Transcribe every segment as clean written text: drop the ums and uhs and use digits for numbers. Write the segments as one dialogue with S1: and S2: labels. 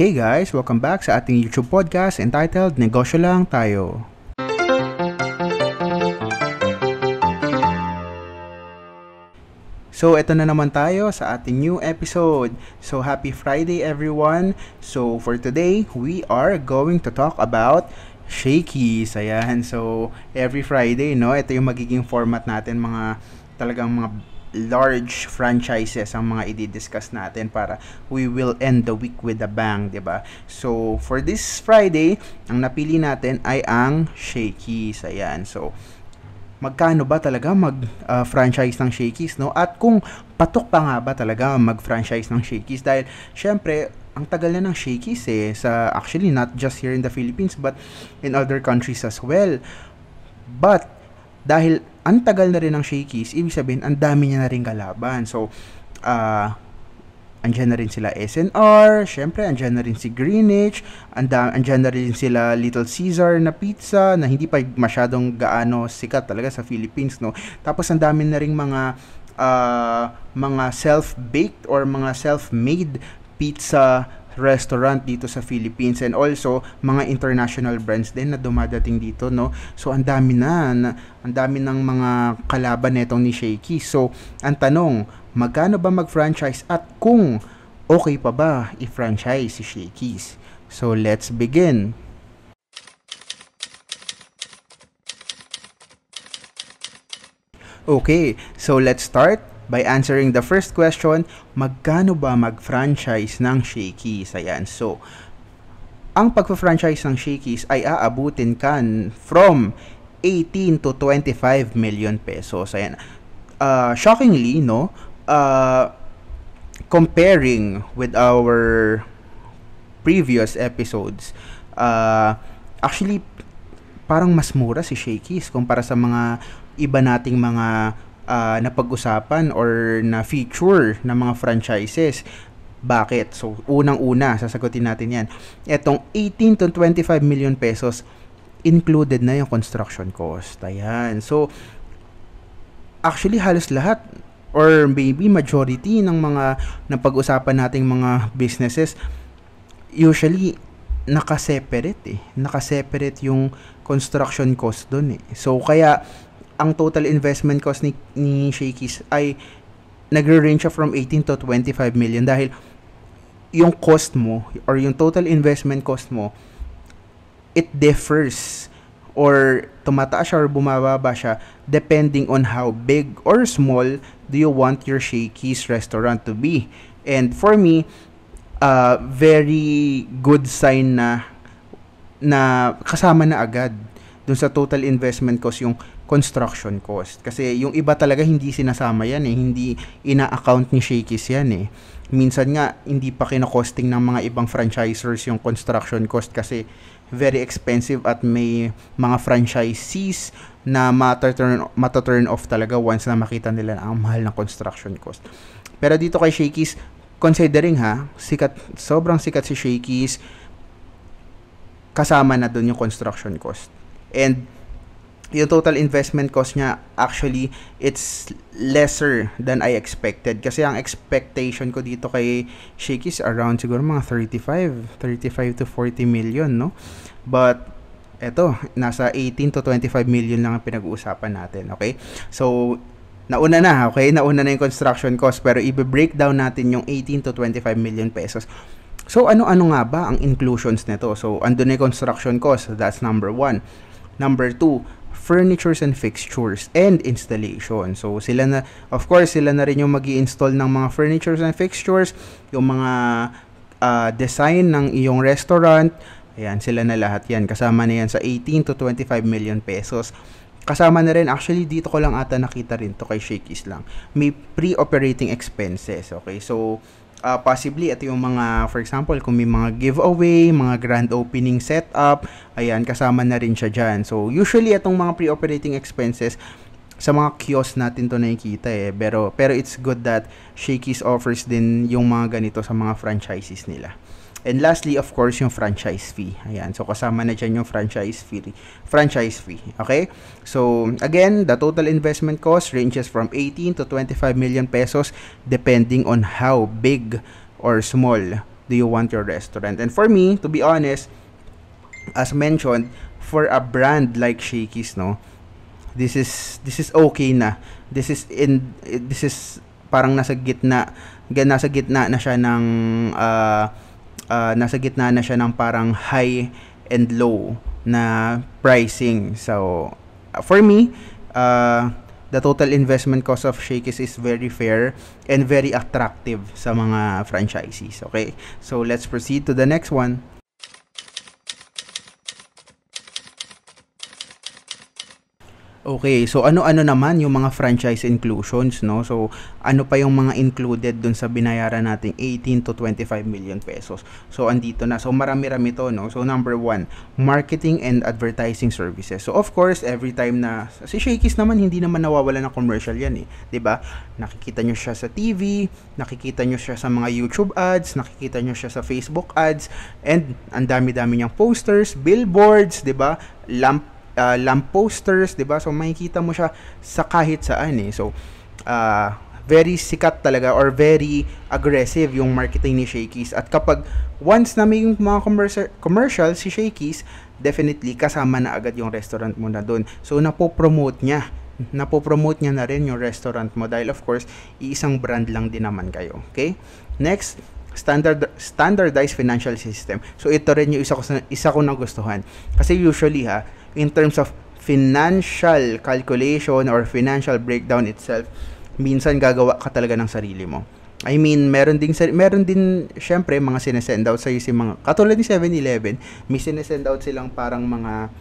S1: Hey guys, welcome back sa ating YouTube podcast entitled Negosyo Lang Tayo. So, ito na naman tayo sa ating new episode. So, happy Friday everyone. So, for today, we are going to talk about Shakey's. Ayan. So, every Friday, no, ito yung magiging format natin, talagang mga large franchises ang mga i-discuss natin para we will end the week with a bang, 'di ba? So, for this Friday, ang napili natin ay ang Shakey's. Ayan. So, magkano ba talaga mag-franchise ng Shakey's, no? At kung patok pa nga ba talaga mag-franchise ng Shakey's dahil syempre ang tagal na ng Shakey's actually not just here in the Philippines but in other countries as well. But dahil ang tagal na rin ng Shakey's, ibig sabihin, ang dami niya na rin kalaban. So, andyan na rin sila SNR, syempre, andyan na rin si Greenwich, andyan na rin sila Little Caesar na pizza, na hindi pa masyadong gaano sikat talaga sa Philippines, no? Tapos, ang dami na rin mga self-baked or mga self-made pizza restaurant dito sa Philippines, and also mga international brands din na dumadating dito, no? So ang dami ng mga kalaban nitong ni Shakey's. So ang tanong, magkano ba mag-franchise at kung okay pa ba i-franchise si Shakey's? So let's begin. Okay, so let's start by answering the first question, magkano ba mag-franchise ng Shakey's? Ayan, so, ang pag-franchise ng Shakey's ay aabutin kan from 18 to 25 million pesos. Ayan, shockingly, no, comparing with our previous episodes, actually, parang mas mura si Shakey's kumpara sa mga iba nating mga napag-usapan or na feature ng mga franchises. Bakit? So, unang-una, sasagutin natin yan. Etong 18 to 25 million pesos, included na yung construction cost. Ayan. So, actually, halos lahat or maybe majority ng mga napag-usapan nating mga businesses, usually, nakaseparate Nakaseparate yung construction cost dun . So, kaya, ang total investment cost ni Shakey's ay nagre-range from 18 to 25 million dahil yung cost mo or yung total investment cost mo, it differs or tumataas siya or bumababa siya depending on how big or small do you want your Shakey's restaurant to be. And for me, very good sign na kasama na agad dun sa total investment cost yung construction cost. Kasi yung iba talaga hindi sinasama yan hindi ina-account ni Shakey's yan Minsan nga, hindi pa kina-costing ng mga ibang franchisors yung construction cost kasi very expensive at may mga franchisees na mata-turn off talaga once na makita nila na ang mahal ng construction cost. Pero dito kay Shakey's, considering sobrang sikat si Shakey's, kasama na dun yung construction cost. And yung total investment cost niya, actually, it's lesser than I expected. Kasi ang expectation ko dito kay Shakey's around siguro mga 35 to 40 million, no? But, eto, nasa 18 to 25 million lang ang pinag-uusapan natin, okay? So, nauna na yung construction cost, pero i-breakdown natin yung 18 to 25 million pesos. So, ano-ano nga ba ang inclusions nito? So, andun na yung construction cost, that's number 1. Number 2, furnitures and fixtures and installation. So, of course, sila na rin yung mag-i-install ng mga furnitures and fixtures, yung mga design ng iyong restaurant. Ayan, sila na lahat yan. Kasama na yan sa 18 to 25 million pesos. Kasama na rin, actually, dito ko lang ata nakita rin to kay Shakey's lang. May pre-operating expenses. Okay, so, possibly, ito yung mga, for example, kung may mga giveaway, mga grand opening setup, ayan, kasama na rin siya dyan. So, usually, itong mga pre-operating expenses, sa mga kiosk natin to nakikita Pero it's good that Shakey's offers din yung mga ganito sa mga franchises nila. And lastly, of course, yung franchise fee. Ayan, so kasama na dyan yung franchise fee. Okay? So, again, the total investment cost ranges from 18 to 25 million pesos depending on how big or small do you want your restaurant? And for me, to be honest, as mentioned, for a brand like Shakey's, no, this is okay na. This is parang nasa gitna na siya ng nasa gitna na siya ng parang high and low na pricing. So for me, the total investment cost of Shakey's is very fair and very attractive sa mga franchisees. Okay, so let's proceed to the next one. Okay, so ano-ano naman yung mga franchise inclusions, no? So, ano pa yung mga included dun sa binayaran nating 18 to 25 million pesos. So, andito na. So, marami-rami to, no? So, number 1, marketing and advertising services. So, of course, every time na si Shakey's naman, hindi naman nawawala ng commercial yan, eh. 'Di ba? Nakikita nyo siya sa TV, nakikita nyo siya sa mga YouTube ads, nakikita nyo siya sa Facebook ads, and ang dami-dami niyang posters, billboards, 'di ba? Lamp posters, 'di ba? So makikita mo siya sa kahit saan, eh. So very sikat talaga or very aggressive yung marketing ni Shakey's. At kapag once na may yung mga commercial si Shakey's, definitely kasama na agad yung restaurant mo na doon. So napopromote niya na rin yung restaurant mo dahil of course iisang brand lang din naman kayo. Okay, next, standardized financial system. So ito rin yung isa ko nagustuhan kasi usually in terms of financial calculation or financial breakdown itself, minsan gagawa ka talaga ng sarili mo. I mean, meron din syempre mga sinesend out sa'yo si mga, katulad ni 7-Eleven, may sinesend out silang parang mga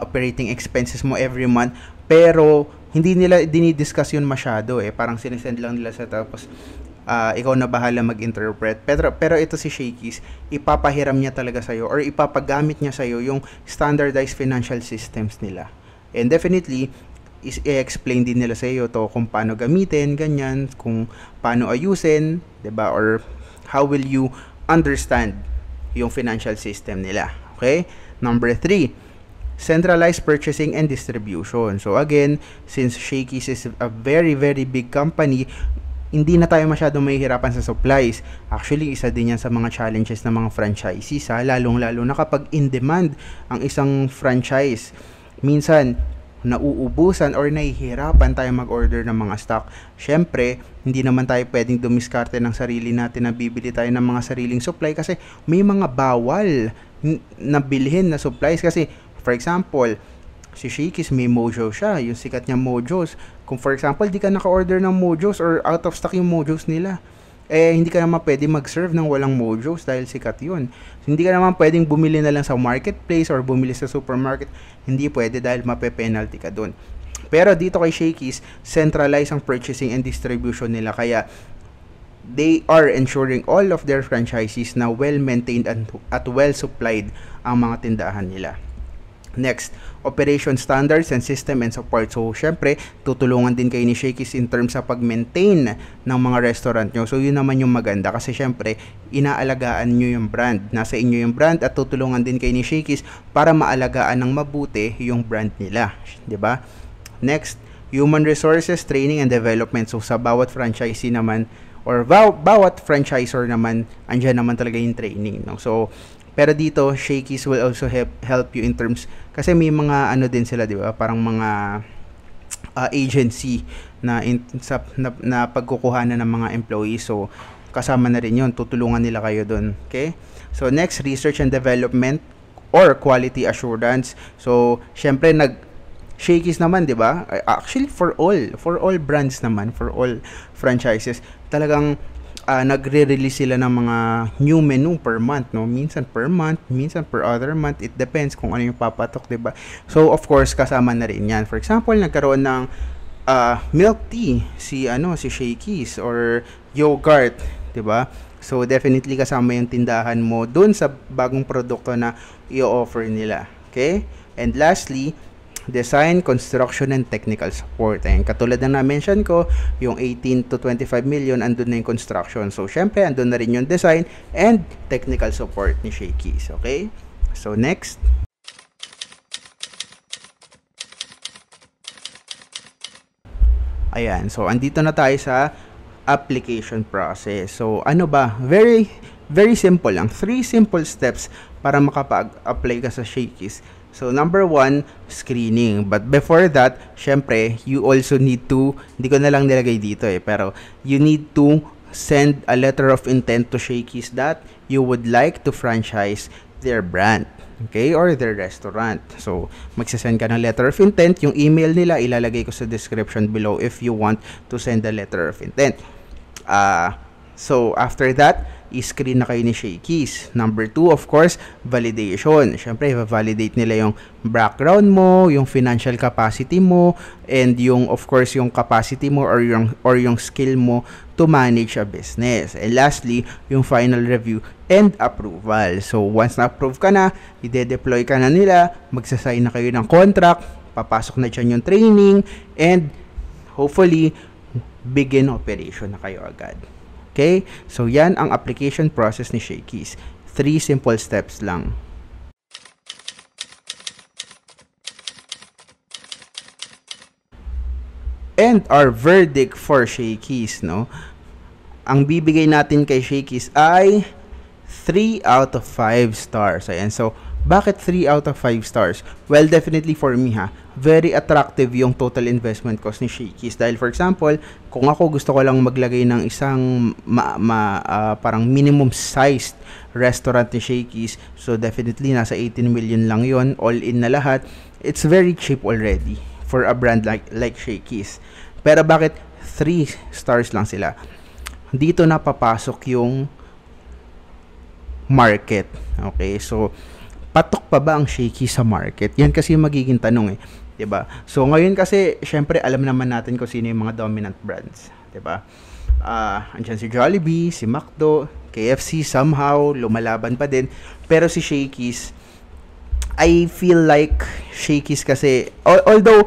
S1: operating expenses mo every month, pero hindi nila dinidiscuss yun masyado, eh. Parang sinesend lang nila sa tapos ikaw na bahala mag-interpret. Pero ito si Shakey's, ipapahiram niya talaga sa'yo or ipapagamit niya sa'yo yung standardized financial systems nila. And definitely, i-explain din nila sa'yo to kung paano gamitin, ganyan, kung paano ayusin, 'di ba? Or how will you understand yung financial system nila. Okay? Number 3, centralized purchasing and distribution. So again, since Shakey's is a very, very big company, hindi na tayo masyadong mahihirapan sa supplies. Actually, isa din yan sa mga challenges ng mga franchisees, lalong-lalo na kapag in demand ang isang franchise. Minsan, nauubusan or nahihirapan tayo mag-order ng mga stock. Syempre, hindi naman tayo pwedeng dumiskarte ng sarili natin na bibili tayo ng mga sariling supply kasi may mga bawal na bilhin na supplies. Kasi, for example, si Shakey's may Mojo siya, yung sikat niya Mojos. Kung for example, di ka naka-order ng Mojos or out of stock yung Mojos nila, hindi ka naman pwede mag-serve ng walang Mojos dahil sikat yun. So, hindi ka naman pwedeng bumili na lang sa marketplace or bumili sa supermarket. Hindi pwede dahil mape-penalty ka dun. Pero dito kay Shakey's, centralized ang purchasing and distribution nila. Kaya, they are ensuring all of their franchisees na well-maintained at well-supplied ang mga tindahan nila. Next, operation standards and system and support. So, syempre, tutulungan din kayo ni Shakey's in terms sa pag-maintain ng mga restaurant nyo. So, yun naman yung maganda kasi syempre, inaalagaan nyo yung brand. Nasa inyo yung brand at tutulungan din kayo ni Shakey's para maalagaan ng mabuti yung brand nila. 'Di ba? Next, human resources, training and development. So, sa bawat franchisee naman or bawat franchisor naman, andyan naman talaga yung training, no? So, pero dito, Shakey's will also help you in terms, kasi may mga ano din sila, di ba? Parang mga agency na pagkukuhanan ng mga employees. So, kasama na rin yun. Tutulungan nila kayo dun. Okay? So, next, research and development or quality assurance. So, syempre, Shakey's naman, di ba? Actually, for all brands naman, for all franchises, talagang nagre-release sila ng mga new menu per month, no? Minsan per month, minsan per other month. It depends kung ano yung papatok, 'di ba? So of course, kasama na rin 'yan. For example, nagkaroon ng milk tea si Shakey's or yogurt, 'di ba? So definitely kasama yung tindahan mo doon sa bagong produkto na i-offer nila. Okay? And lastly, design, construction, and technical support. Ayan, katulad na na-mention ko, yung 18 to 25 million, andun na yung construction. So, syempre, andun na rin yung design and technical support ni Shakey's. Okay? So, next. Ayan. So, andito na tayo sa application process. So, ano ba? Very very simple lang. 3 simple steps para makapag-apply ka sa Shakey's. So, number 1, screening. But before that, syempre, you also need to, hindi ko na lang nilagay dito pero you need to send a letter of intent to Shakey's that you would like to franchise their brand. Okay? Or their restaurant. So, magsasend ka ng letter of intent. Yung email nila, ilalagay ko sa description below if you want to send a letter of intent. So, after that, i-screen na kayo ni Shakey's. Number 2, of course, validation. Siyempre, validate nila yung background mo, yung financial capacity mo, and yung, of course, yung capacity mo or yung skill mo to manage a business. And lastly, yung final review and approval. So, once na-approve ka na, i-deploy ka na nila, magsasign na kayo ng contract, papasok na dyan yung training, and hopefully, begin operation na kayo agad. Okay? So, yan ang application process ni Shakey's. 3 simple steps lang. And our verdict for Shakey's, no? Ang bibigay natin kay Shakey's ay 3 out of 5 stars. Ayan. So, bakit 3 out of 5 stars? Well, definitely for me very attractive yung total investment cost ni Shakey's. Dahil for example, kung ako gusto ko lang maglagay ng isang parang minimum sized restaurant ni Shakey's, so definitely nasa 18 million lang yon, all in na lahat. It's very cheap already for a brand like Shakey's. Pero bakit 3 stars lang sila? Dito na papasok yung market. Okay, so patok pa ba ang Shakey's sa market? Yan kasi yung magiging tanong 'di ba? So ngayon kasi syempre alam naman natin kung sino yung mga dominant brands, 'di ba? Andiyan si Jollibee, si McDo, KFC somehow lumalaban pa din, pero si Shakey's, I feel like Shakey's kasi although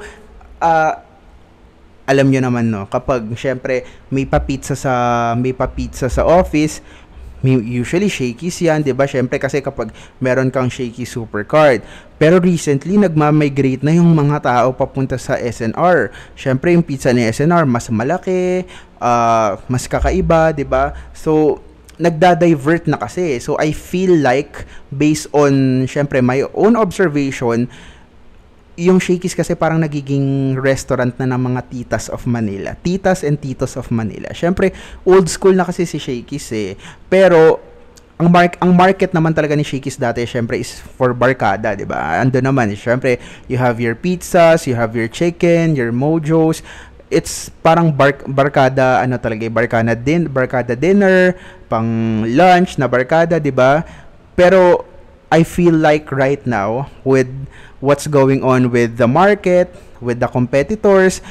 S1: alam nyo naman kapag syempre may pa-pizza sa office, usually Shakey's yan, 'di ba? Syempre kasi kapag meron kang Shakey's Supercard. Pero recently nagma-migrate na yung mga tao papunta sa SNR. Syempre yung pizza ni SNR mas malaki, mas kakaiba, 'di ba? So nagda-divert na kasi. So I feel like based on syempre my own observation, yung Shakey's kasi parang nagiging restaurant na ng mga titas of Manila. Titas and titos of Manila. Syempre, old school na kasi si Shakey's Pero, ang market naman talaga ni Shakey's dati, syempre, is for barkada, di ba? Ando naman, syempre, you have your pizzas, you have your chicken, your mojos. It's parang barkada, barkada dinner, pang lunch na barkada, di ba? Pero, I feel like right now, with what's going on with the market, with the competitors,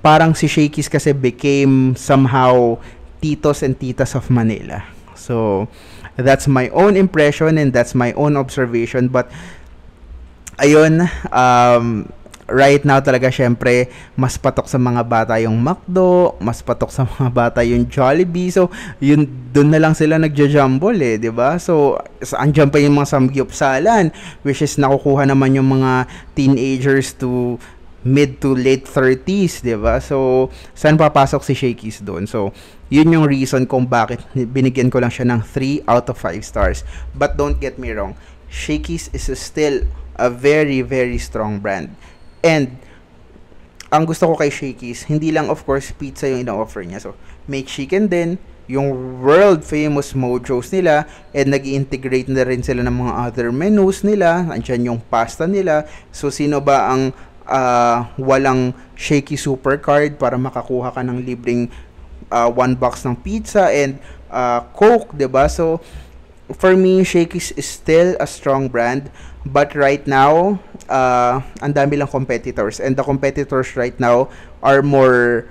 S1: parang si Shakey's kasi became somehow titos and titas of Manila. So, that's my own impression and that's my own observation. But, ayun, right now talaga syempre, mas patok sa mga bata yung McDo, mas patok sa mga bata yung Jollibee. So, doon na lang sila nagja-jumble 'di ba? So, andyan pa yung mga samgyupsalan, which is nakukuha naman yung mga teenagers to mid to late 30s, 'di ba? So, saan papasok si Shakey's doon? So, yun yung reason kung bakit binigyan ko lang siya ng 3 out of 5 stars. But don't get me wrong, Shakey's is still a very, very strong brand. And ang gusto ko kay Shakey's, hindi lang of course pizza yung ina-offer niya. So, may chicken din, yung world famous mojos nila, and nag-integrate na rin sila ng mga other menus nila. Andiyan yung pasta nila. So, sino ba ang walang Shakey's Supercard para makakuha ka ng libreng 1 box ng pizza and Coke, 'di ba? So, for me, Shakey's is still a strong brand. But right now, ang dami lang competitors. And the competitors right now are more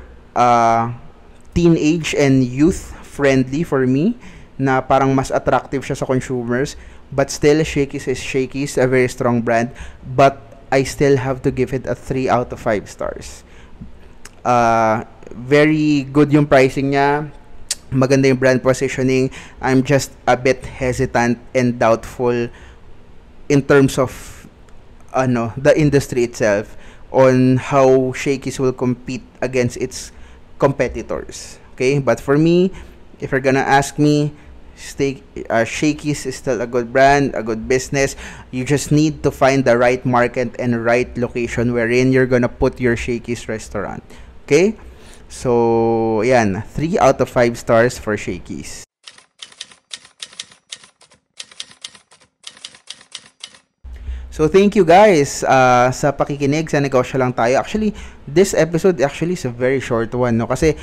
S1: teenage and youth-friendly for me, na parang mas attractive siya sa consumers. But still, Shakey's is Shakey's, a very strong brand. But I still have to give it a 3 out of 5 stars. Very good yung pricing niya. Maganda yung brand positioning. I'm just a bit hesitant and doubtful in terms of the industry itself on how Shakey's will compete against its competitors. Okay? But for me, if you're gonna ask me, Shakey's is still a good brand, a good business. You just need to find the right market and right location wherein you're gonna put your Shakey's restaurant. Okay? So, yan. 3 out of 5 stars for Shakey's. So, thank you guys sa pakikinig sa Negosyo Lang Tayo. Actually, this episode actually is a very short one, no? Kasi,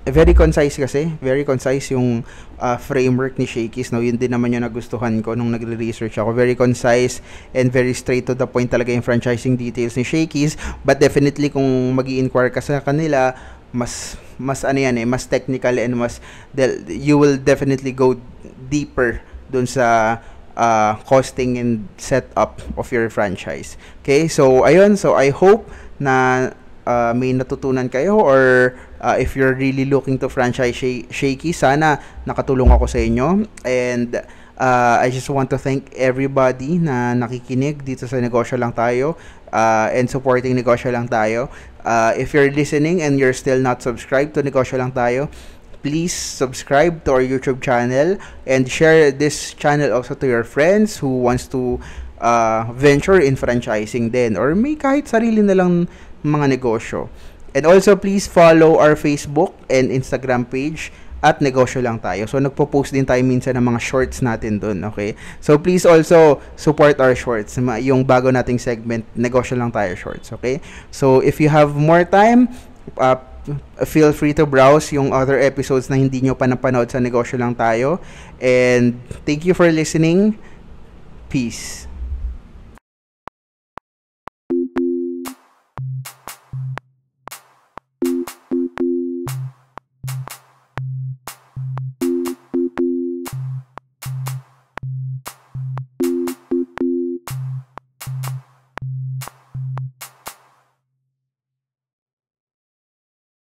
S1: very concise yung framework ni Shakey's, no? Yun din naman yung nagustuhan ko nung nagre-research ako. Very concise and very straight to the point talaga yung franchising details ni Shakey's. But definitely, kung mag-i-inquire ka sa kanila, mas ano yan mas technical and you will definitely go deeper dun sa costing and setup of your franchise. Okay, so ayun, so I hope na may natutunan kayo, or if you're really looking to franchise Shakey, sana nakatulong ako sa inyo. And I just want to thank everybody na nakikinig dito sa Negosyo Lang Tayo and supporting Negosyo Lang Tayo. If you're listening and you're still not subscribed to Negosyo Lang Tayo, please subscribe to our YouTube channel and share this channel also to your friends who wants to venture in franchising din, or may kahit sarili na lang mga negosyo. And also, please follow our Facebook and Instagram page at Negosyo Lang Tayo. So, nagpo-post din tayo minsan ng mga shorts natin dun, okay? So, please also support our shorts, yung bago nating segment, Negosyo Lang Tayo Shorts, okay? So, if you have more time, feel free to browse yung other episodes na hindi nyo pa napanood sa Negosyo Lang Tayo. And thank you for listening. Peace.